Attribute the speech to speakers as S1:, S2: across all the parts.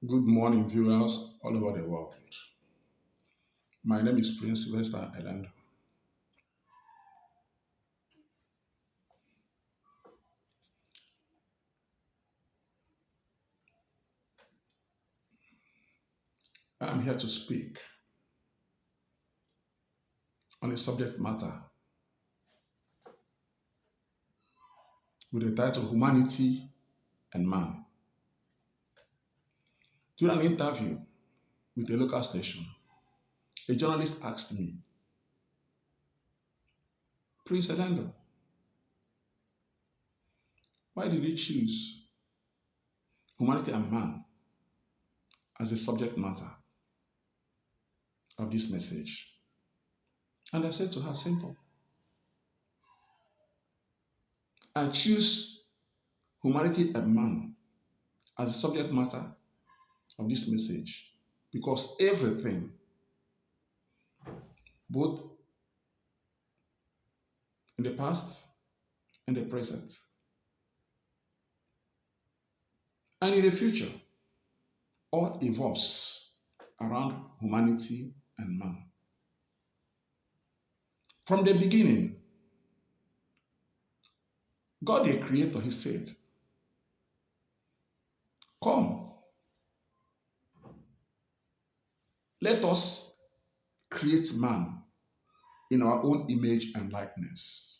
S1: Good morning, viewers all over the world. My name is Prince Sylvester Elendo. I'm here to speak on a subject matter with the title Humanity and Man. During an interview with a local station, a journalist asked me, Prince Elendo, why did you choose humanity and man as a subject matter of this message? And I said to her, simple. I choose humanity and man as a subject matter of this message because everything, both in the past and the present, and in the future, all evolves around humanity and man. From the beginning, God the Creator, He said, come, let us create man in our own image and likeness.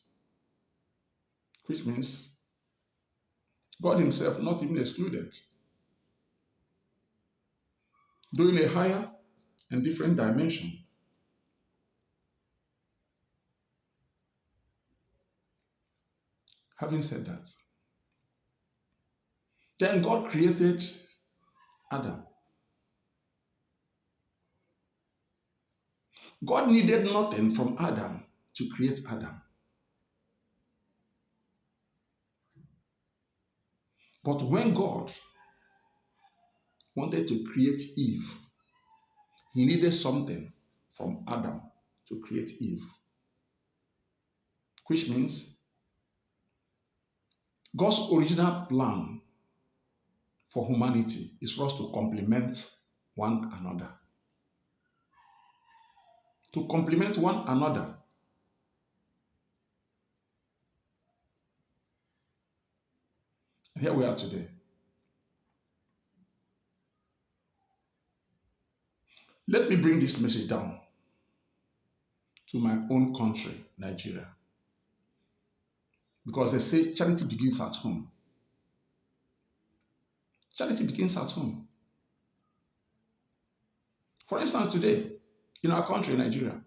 S1: Which means God Himself not even excluded, though in a higher and different dimension. Having said that, then God created Adam. God needed nothing from Adam to create Adam. But when God wanted to create Eve, He needed something from Adam to create Eve. Which means God's original plan for humanity is for us to complement one another. To complement one another. And here we are today. Let me bring this message down to my own country, Nigeria. Because they say charity begins at home. Charity begins at home. For instance, today, in our country, Nigeria,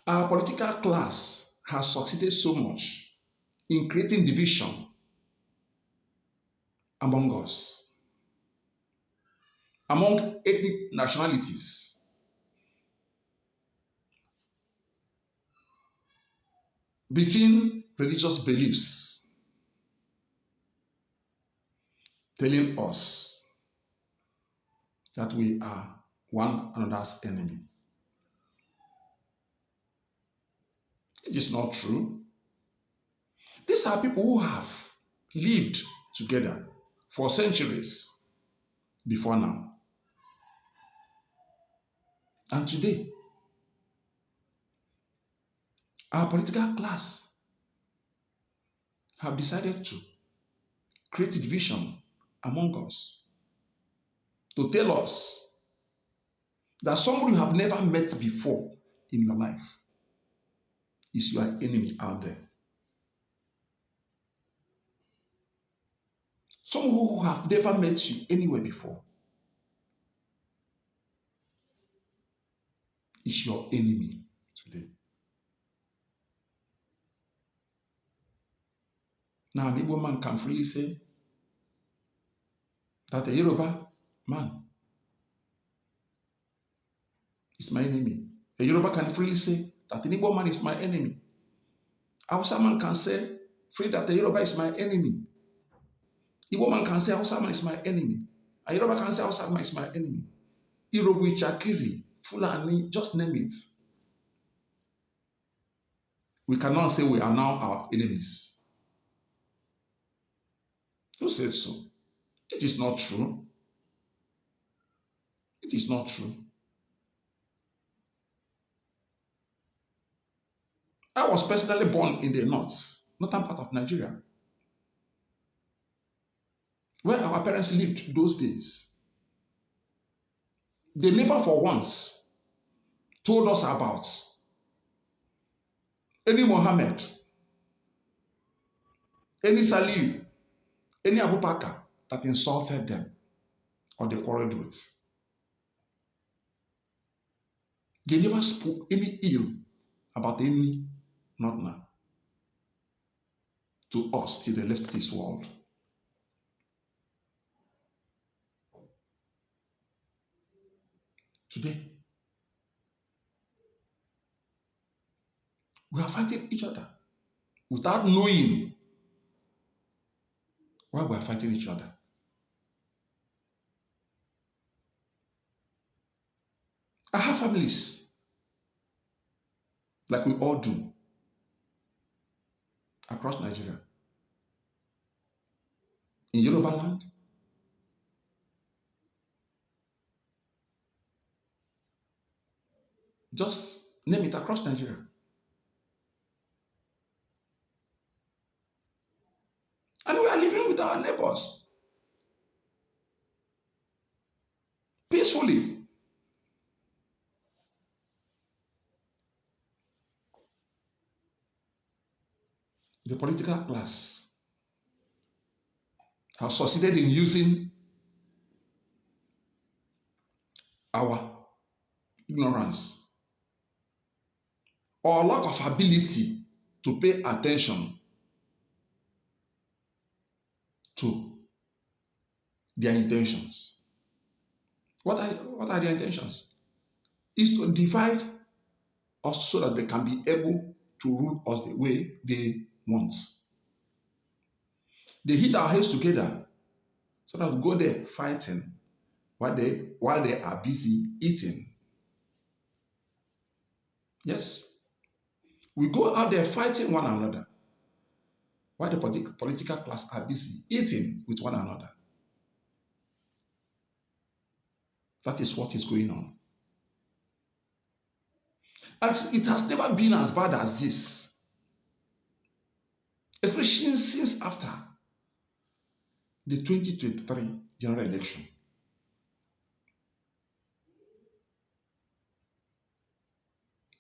S1: our political class has succeeded so much in creating division among us, among ethnic nationalities, between religious beliefs, telling us that we are one another's enemy. It is not true. These are people who have lived together for centuries before now. And today, our political class have decided to create a division among us, to tell us that somebody you have never met before in your life is your enemy out there. Someone who have never met you anywhere before is your enemy today. Now, an Igbo man can freely say that a Yoruba man is my enemy. A Yoruba can freely say that an Igbo man is my enemy. A Hausa man can say freely that a Yoruba is my enemy. Igbo man can say Hausa man is my enemy. A Yoruba can say Hausa man is my enemy. Irobu, Chakiri, Fulani, just name it. We cannot say we are now our enemies. Who said so? It is not true. It is not true. I was personally born in the northern part of Nigeria, where our parents lived those days. They never for once told us about any Mohammed, any Saliu, any Abubakar that insulted them or they quarreled with. They never spoke any ill about any Northerner to us till they left this world. Today, we are fighting each other without knowing why we are fighting each other. I have families, like we all do, across Nigeria. In Yoruba land, just name it, across Nigeria. And we are living with our neighbors peacefully. The political class have succeeded in using our ignorance or lack of ability to pay attention to their intentions. What are their intentions? Is to divide us so that they can be able to rule us the way they want. They hit our heads together so that we go there fighting while they are busy eating. Yes, we go out there fighting one another while the political class are busy eating with one another. That is what is going on. And it has never been as bad as this, especially since after the 2023 general election.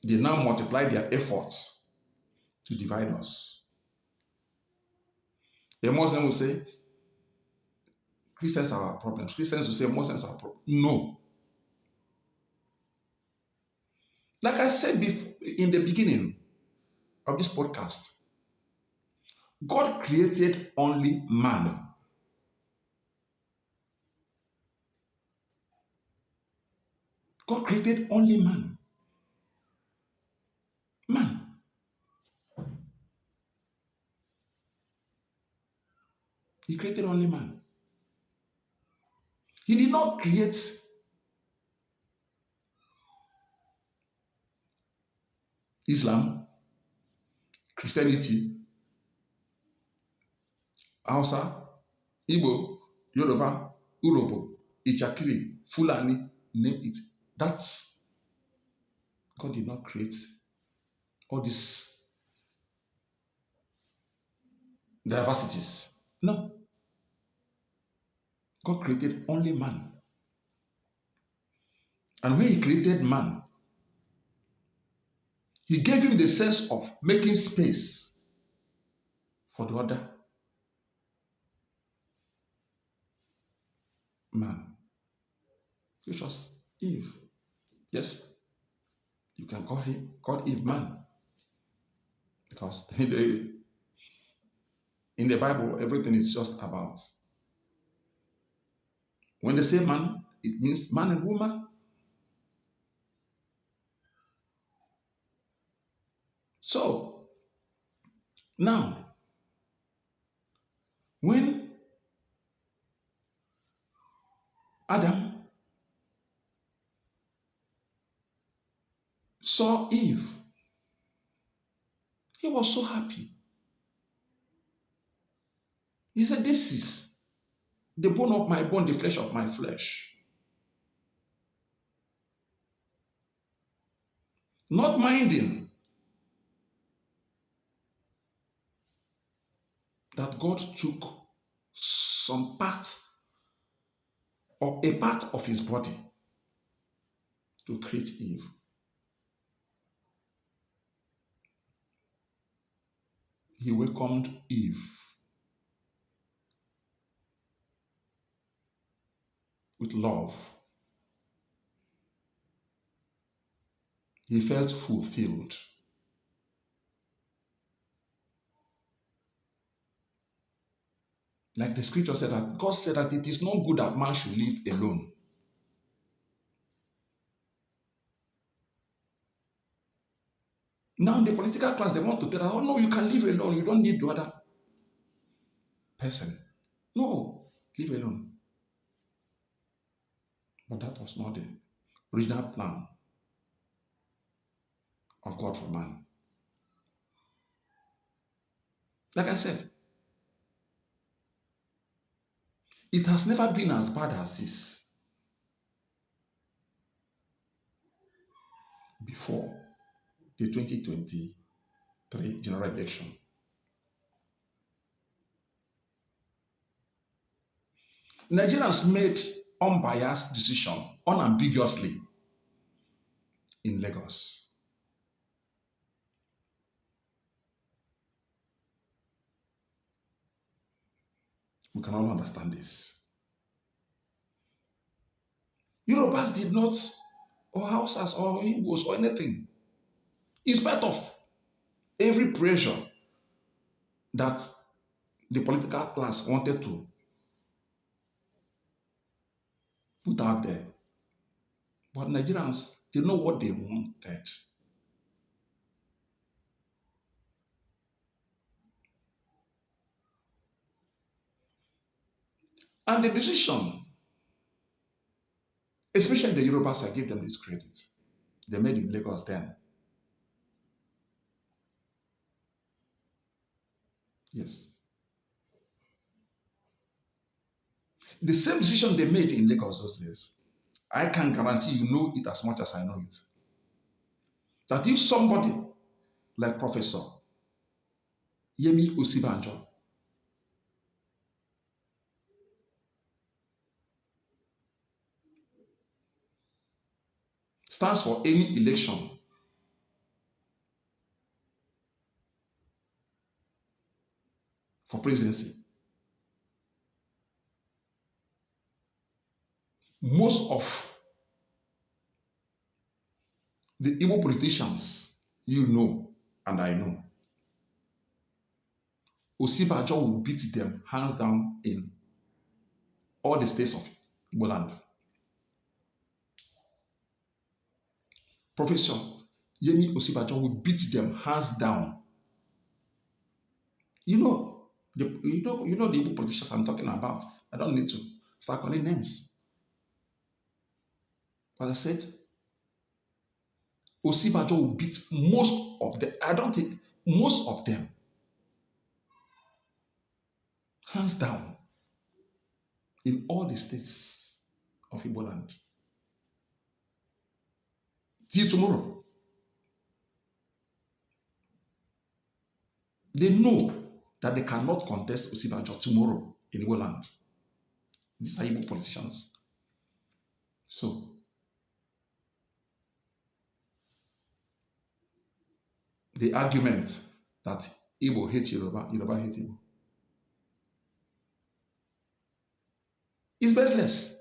S1: They now multiply their efforts to divide us. A Muslim will say, Christians are our problems. Christians will say, Muslims are our problem. No. Like I said before, in the beginning of this podcast, God created only man. God created only man. Man. He created only man. He did not create Islam, Christianity, Hausa, Igbo, Yoruba, Urobo, Ichakiri, Fulani, name it. That's God did not create all these diversities. No. God created only man. And when he created man, he gave him the sense of making space for the other man, which was Eve. Yes, you can call Eve man, because in the Bible, everything is just about. When they say man, it means man and woman. So now, when Adam saw Eve, he was so happy. He said, This is the bone of my bone, the flesh of my flesh. Not minding that God took some part or a part of his body to create Eve. He welcomed Eve with love. He felt fulfilled. Like the scripture said, that God said that it is not good that man should live alone. Now the political class, they want to tell us, oh no, you can live alone. You don't need the other person. No, live alone. But that was not the original plan of God for man. Like I said, it has never been as bad as this before the 2023 general election. Nigerians made unbiased decision unambiguously in Lagos. We can all understand this. Yorubas did not, or Hausas, or Igbos, or anything, in spite of every pressure that the political class wanted to put out there. But Nigerians, they know what they wanted. And the decision, especially the Yorubas, I give them this credit, they made in Lagos then. Yes. The same decision they made in Lagos those days, I can guarantee you know it as much as I know it. That if somebody like Professor Yemi Osibanjo stands for any election for presidency, most of the Igbo politicians you know and I know, Osibanjo will beat them hands down in all the states of Igbo land. Professor Yemi Osibanjo will beat them hands down. You know the Igbo politicians I'm talking about. I don't need to start calling names. But I said Osibanjo will beat most of them. I don't think most of them, hands down, in all the states of Igbo land. Till tomorrow. They know that they cannot contest Osibanjo tomorrow in Igbo land. These are Igbo politicians. So, the argument that Igbo hate Yoruba, Yoruba hate Igbo, is baseless.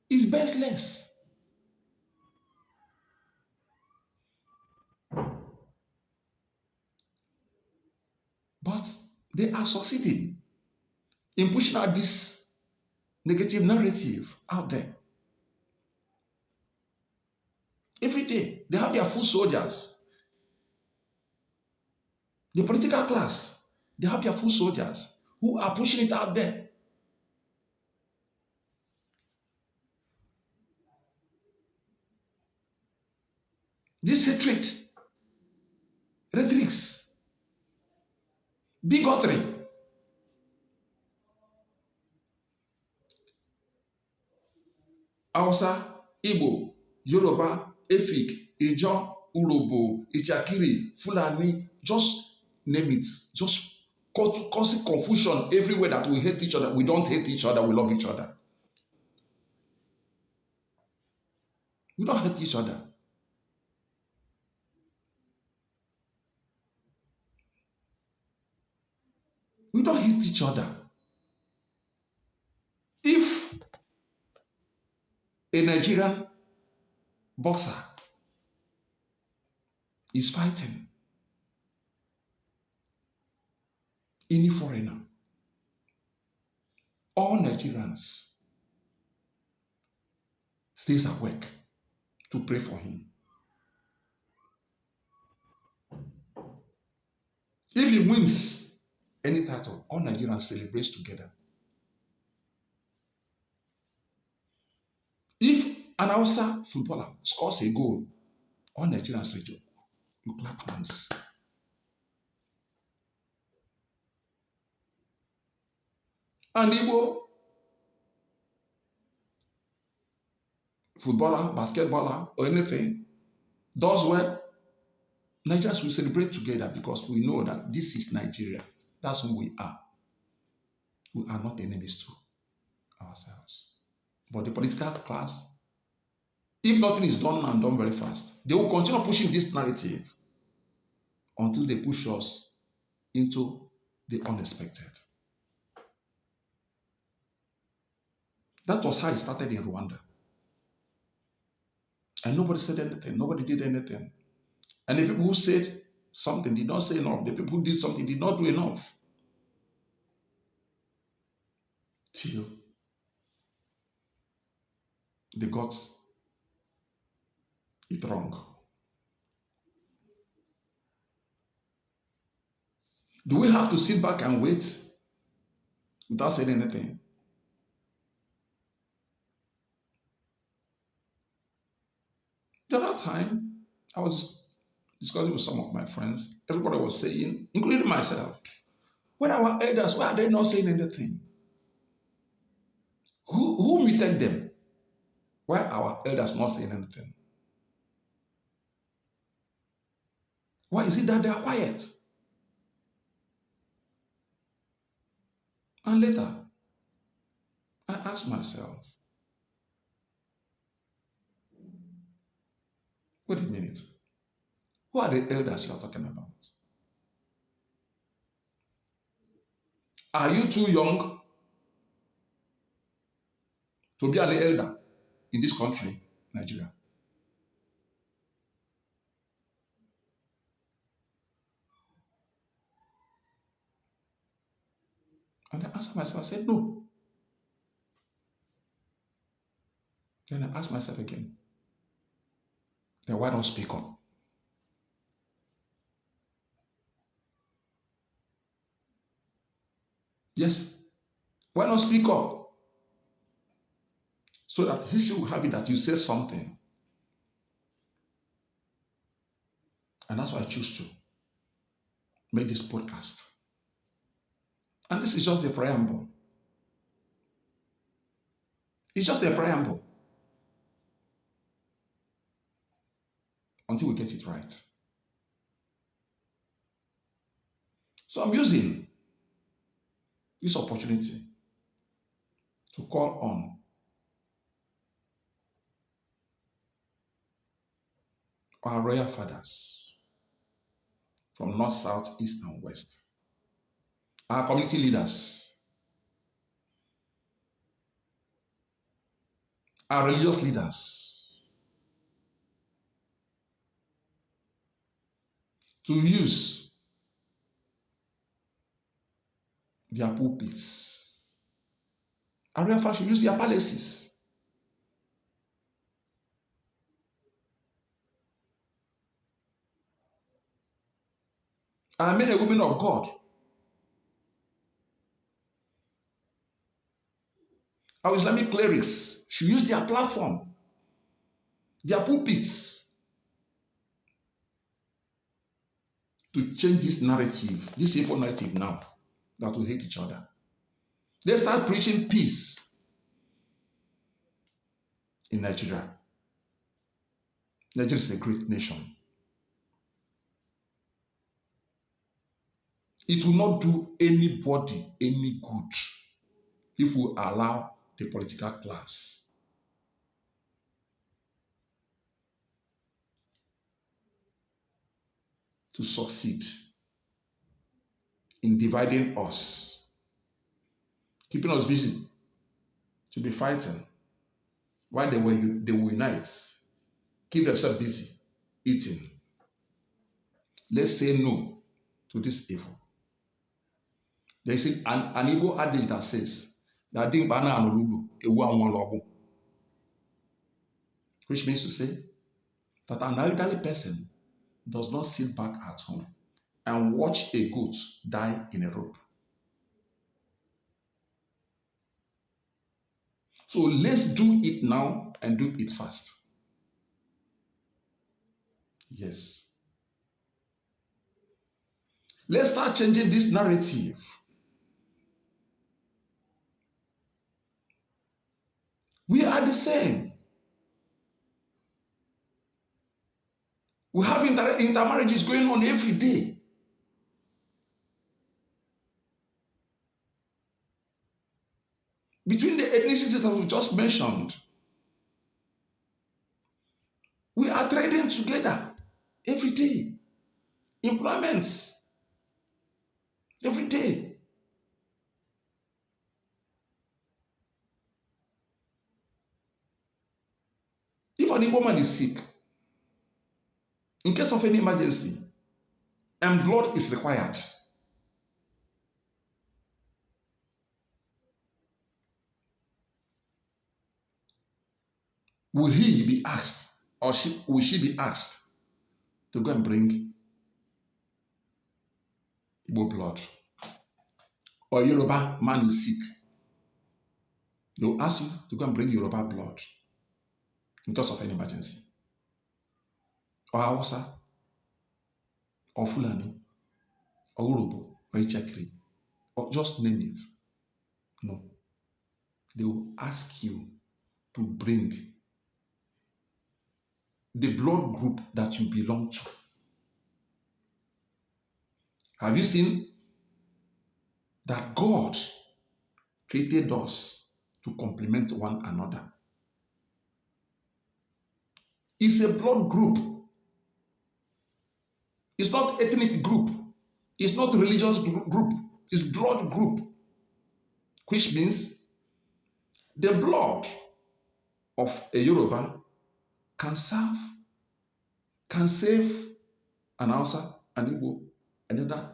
S1: It's baseless. But they are succeeding in pushing out this negative narrative out there. Every day, they have their foot soldiers. The political class, they have their foot soldiers who are pushing it out there. This hatred, rhetorics, bigotry, Hausa, Igbo, Yoruba, Efik, Ijaw, Urobo, Ichakiri, Fulani, just name it. Just causing confusion everywhere that we hate each other. We don't hate each other, we love each other. We don't hate each other. We don't hate each other. If a Nigerian boxer is fighting any foreigner, all Nigerians stays at work to pray for him. If he wins any title, all Nigerians celebrate together. If an Hausa footballer scores a goal, all Nigerians rejoice. You clap hands. And Igbo footballer, basketballer, or anything does well, Nigerians will celebrate together because we know that this is Nigeria. That's who we are. We are not enemies to ourselves. But the political class, if nothing is done and done very fast, they will continue pushing this narrative until they push us into the unexpected. That was how it started in Rwanda. And nobody said anything. Nobody did anything. And the people who said something did not say enough. The people who did something did not do enough. Till they got it wrong. Do we have to sit back and wait without saying anything? The other time, I was discussing with some of my friends. Everybody was saying, including myself, where are our elders? Why are they not saying anything? Who muted them? Why are our elders not saying anything? Why is it that they are quiet? And later, I asked myself, wait a minute. Who are the elders you are talking about? Are you too young to be an elder in this country, Nigeria? And I asked myself, I said, no. Then I asked myself again, then why don't speak up? Yes, why not speak up? So that history will have it that you said something. And that's why I choose to make this podcast. And this is just the preamble. It's just a preamble. Until we get it right. So I'm using this opportunity to call on our royal fathers from north, south, east, and west, our community leaders, our religious leaders, to use their pulpits. Our royal fathers should use their palaces. Our men and women of God, our Islamic clerics should use their platform, their pulpits, to change this narrative, this evil narrative now, that we hate each other. They start preaching peace. in Nigeria. Nigeria is a great nation. It will not do anybody any good if we allow the political class to succeed in dividing us, keeping us busy to be fighting while they will unite, keep themselves busy eating. Let's say no to this evil. There is an Igbo adage that says that which means to say that an elderly person does not sit back at home and watch a goat die in a rope. So let's do it now and do it fast. Yes. Let's start changing this narrative. We are the same. We have intermarriages going on every day. Between the ethnicities that we just mentioned, we are trading together every day. Employments every day. If an Igbo man is sick, in case of any emergency, and blood is required, will he be asked or will she be asked to go and bring Igbo blood? Or Yoruba man is sick, they will ask you to go and bring Yoruba blood in case of an emergency. Or Hausa, or Fulani, or Urobo, or Ichakri, or just name it. No. They will ask you to bring the blood group that you belong to. Have you seen that God created us to complement one another? It's a blood group. It's not ethnic group. It's not religious group. It's blood group, which means the blood of a Yoruba can save an Hausa, an Igbo, another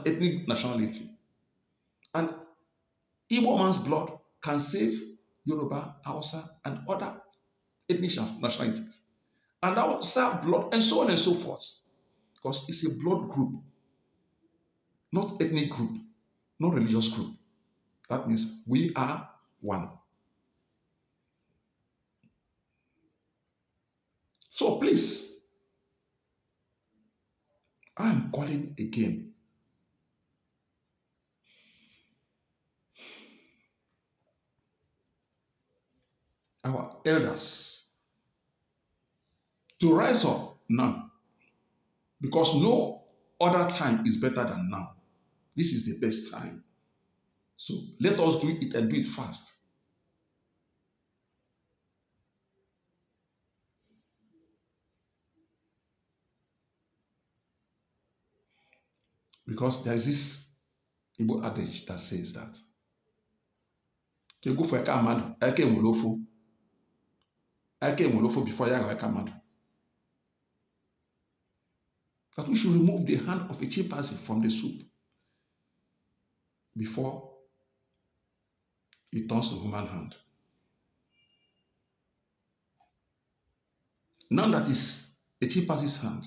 S1: ethnic nationality. And Igbo man's blood can save Yoruba, Hausa, and other ethnic nationalities. And that will serve blood, and so on and so forth. Because it's a blood group, not ethnic group, not religious group. That means we are one. So please, I am calling again. Our elders to rise up now, because no other time is better than now. This is the best time. So let us do it and do it fast. Because there is this Igbo adage that says that before that we should remove the hand of a chimpanzee from the soup before it turns to human hand. Now that is a chimpanzee's hand,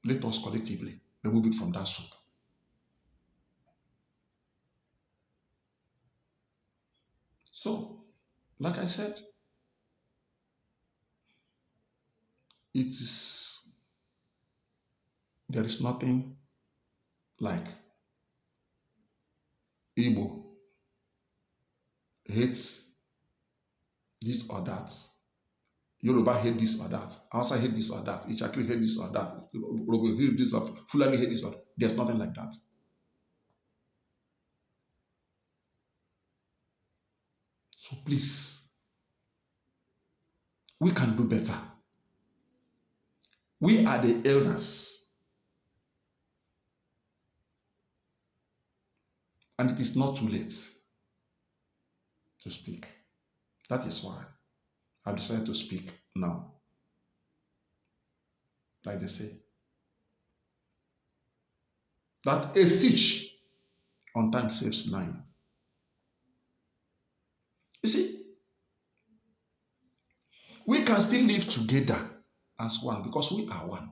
S1: let us collectively remove it from that soup. So, like I said, there is nothing like Igbo hates this or that. Yoruba hate this or that. Hausa hate this or that. Ichakiri hate this or that. Robo hate this or Fulani hate this or that. There's nothing like that. So please, we can do better. We are the elders. And it is not too late to speak. That is why I decided to speak now. Like they say, that a stitch on time saves 9. You see, we can still live together as one because we are one.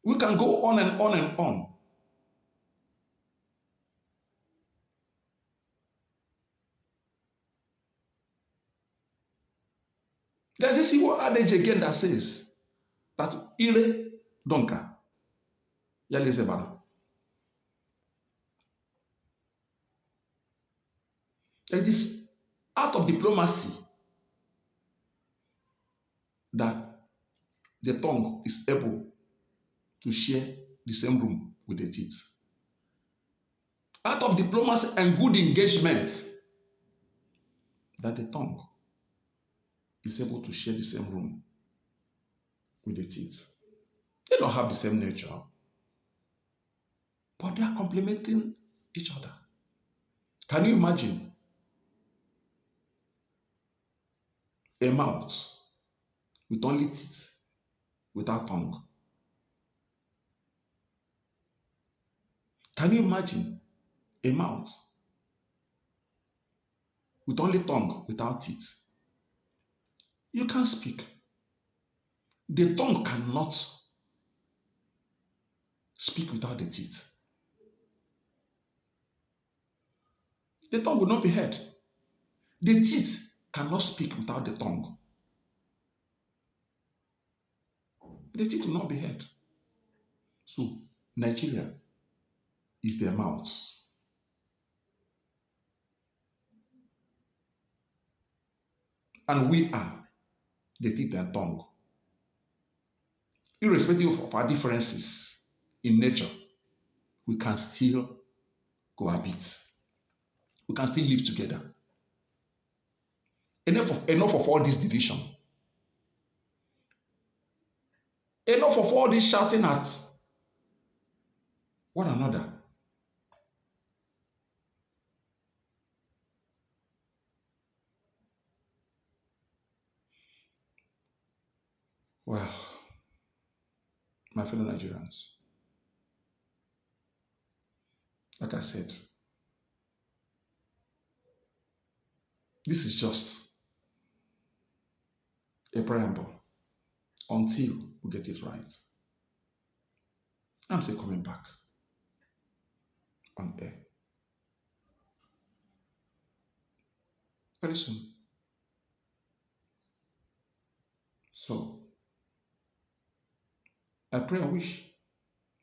S1: We can go on and on and on. There's this Igbo adage again that says that ire donka yalizebara. It is out of diplomacy that the tongue is able to share the same room with the teeth. Out of diplomacy and good engagement that the tongue is able to share the same room with the teeth. They don't have the same nature, but they are complementing each other. Can you imagine a mouth with only teeth, without tongue? Can you imagine a mouth with only tongue, without teeth? You can't speak. The tongue cannot speak without the teeth. The tongue will not be heard. The teeth cannot speak without the tongue. The teeth will not be heard. So, Nigeria is their mouth. And we are the teeth and tongue. Irrespective of our differences in nature, we can still cohabit. We can still live together. Enough of all this division. Enough of all this shouting at one another. Well, my fellow Nigerians, like I said, this is just a preamble until we get it right. I'm still coming back on air very soon. So, I pray and wish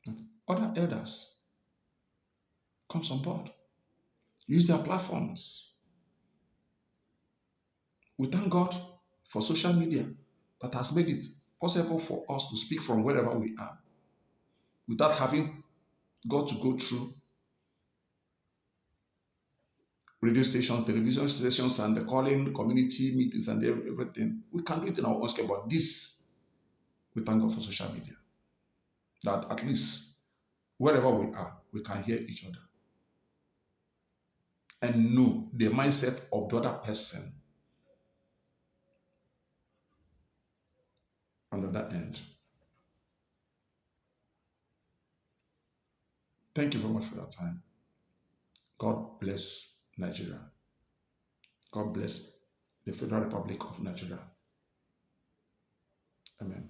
S1: that other elders come on board, use their platforms. We thank God for social media that has made it possible for us to speak from wherever we are without having got to go through radio stations, television stations, and the calling community meetings and everything. We can do it in our own scale, but this, we thank God for social media. That at least wherever we are, we can hear each other and know the mindset of the other person on the other end. Thank you very much for your time. God bless Nigeria. God bless the Federal Republic of Nigeria. Amen.